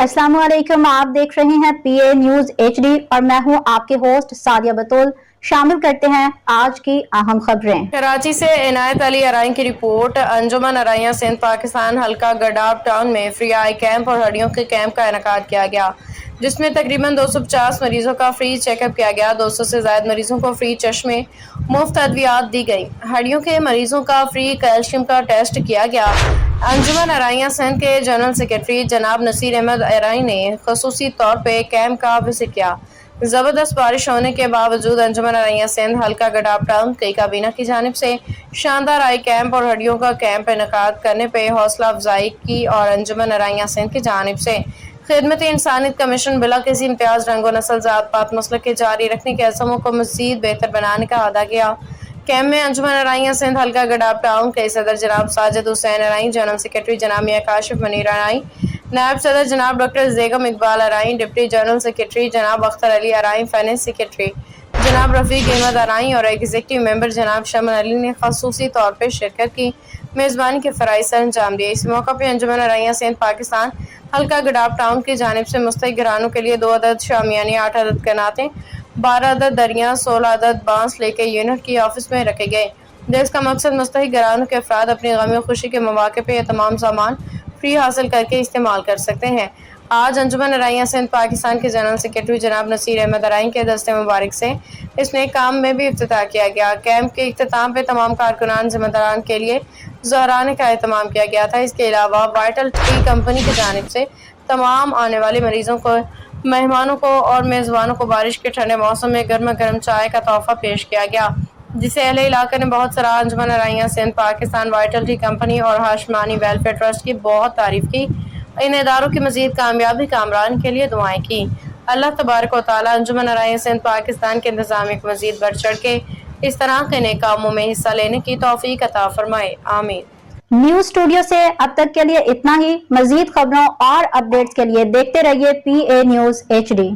अस्सलाम वालेकुम। आप देख रहे हैं पीए न्यूज एचडी और मैं हूं आपके होस्ट सादिया बतूल। शामिल करते हैं आज की अहम खबरें। कराची से इनायत अली अराइन की रिपोर्ट। अंजुमन अराइयां सिंध पाकिस्तान हल्का गडाब टाउन में फ्री आई कैंप और हड्डियों के कैंप का इनेकाद किया गया, जिसमें तकरीबन 250 मरीजों का फ्री चेकअप किया गया। 200 से ज्यादा मरीजों को फ्री चश्मे मुफ्त अद्वियात दी गई। हड्डियों के मरीजों का फ्री कैल्शियम का टेस्ट किया गया। अंजुमन अराइयां सिंध के जनरल सेक्रेटरी जनाब नसीर अहमद अराइन ने खसूसी तौर पर कैंप का विजिट किया। जबरदस्त बारिश होने के बावजूद अंजुमन अराइयां सिंध हल्का गडाब टाउन की काबीना की जानिब से शानदार आई कैंप और हड्डियों का कैंप इनेकाद करने पर हौसला अफजाई की और अंजुमन अराइयां सिंध की जानिब से खिदमत इंसानियत कमीशन बिला किसी इम्तियाज रंगो नस्ल जात पात मसलक के जारी रखने के असमों को मजीद बेहतर बनाने का अदा किया। कैंप में अंजुमन अराइयां सिंध हल्का गडाब टाउन के सदर जनाब साजिद हुसैन अराइन, जनरल सेक्रेटरी जनाब मियां काशिफ मनीर अराइन, नायब सदर जनाब doctor Zaigham Iqbal Arain, deputy general secretary जनाब अख्तर अली अराइन, फाइनेंस सेक्रेटरी जनाब रफीक अहमद अराइन और एग्जीक्यूटिव मेंबर जनाब शमन अली ने खसूसी तौर पर शिरकत की, मेज़बानी के फ़राइज़ सर अंजाम दिए। इस मौका पर अंजुमन अराइयां सिंध पाकिस्तान हल्का गडाब टाउन की जानिब से मुस्तहिक घरानों के लिए 2 अदद शामियाने, 8 अदद कनातें, 12 अदद दरियाँ, 16 अदद बांस लेके यूनिट की ऑफिस में रखे गए, जिसका मकसद मुस्तहिक घरानों के अफराद अपनी गमी और खुशी के मौके पर यह तमाम सामान फ्री हासिल करके इस्तेमाल कर सकते हैं। आज अंजुमन अराइयां सिंध पाकिस्तान के जनरल सेक्रेटरी जनाब नसीर अहमद अराइन के दस्ते मुबारक से इस नए काम में भी इफ्तिताह किया गया। कैंप के इख्तिताम पे तमाम कारकुनान जिम्मेदारान के लिए ज़हराने का एहतमाम किया गया था। इसके अलावा वाइटल टी कंपनी की जानिब से तमाम आने वाले मरीजों को, मेहमानों को और मेज़बानों को बारिश के ठंडे मौसम में गर्मा गर्म चाय का तोहफा पेश किया गया, जिसे अहले इलाके ने बहुत सराहा। Anjuman Araiyan Sindh Pakistan, Vital Tea company और हाशमानी वेलफेयर ट्रस्ट की बहुत तारीफ की। इन इदारों की मजीद कामयाबी कामरान के लिए दुआएं की। अल्लाह तबारक व तआला अंजुमन अराइयां सिंध पाकिस्तान के इंतजामिया को मजीद बढ़ चढ़ के इस तरह के नए कामों में हिस्सा लेने की तौफीक अता फरमाए, आमीन। न्यूज स्टूडियो से अब तक के लिए इतना ही। मजीद खबरों और अपडेट्स के लिए देखते रहिए पीए न्यूज एचडी।